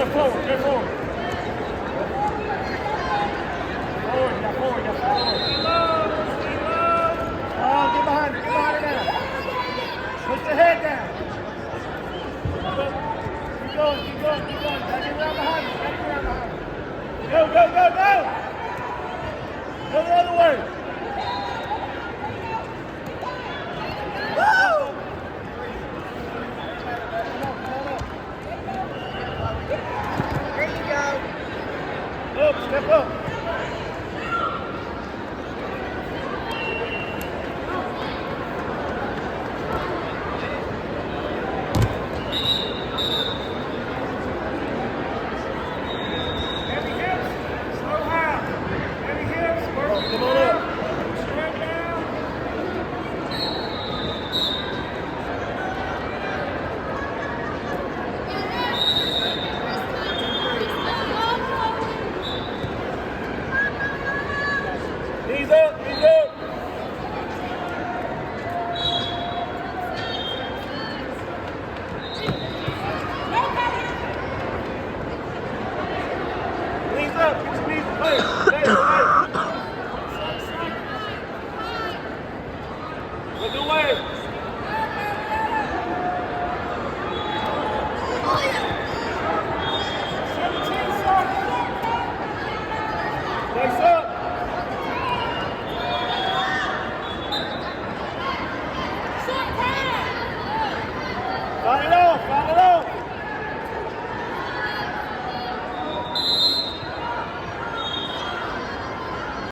forward, get forward. Forward, yeah, forward, yeah, forward. Oh, get behind it now. Push the head down. Keep going. Gotta get around behind you. Go. Go the other way. Woo! There you go. Step up. Come on up. Straight down. Knees up. Knees up. Get your knees. Hey. We'll do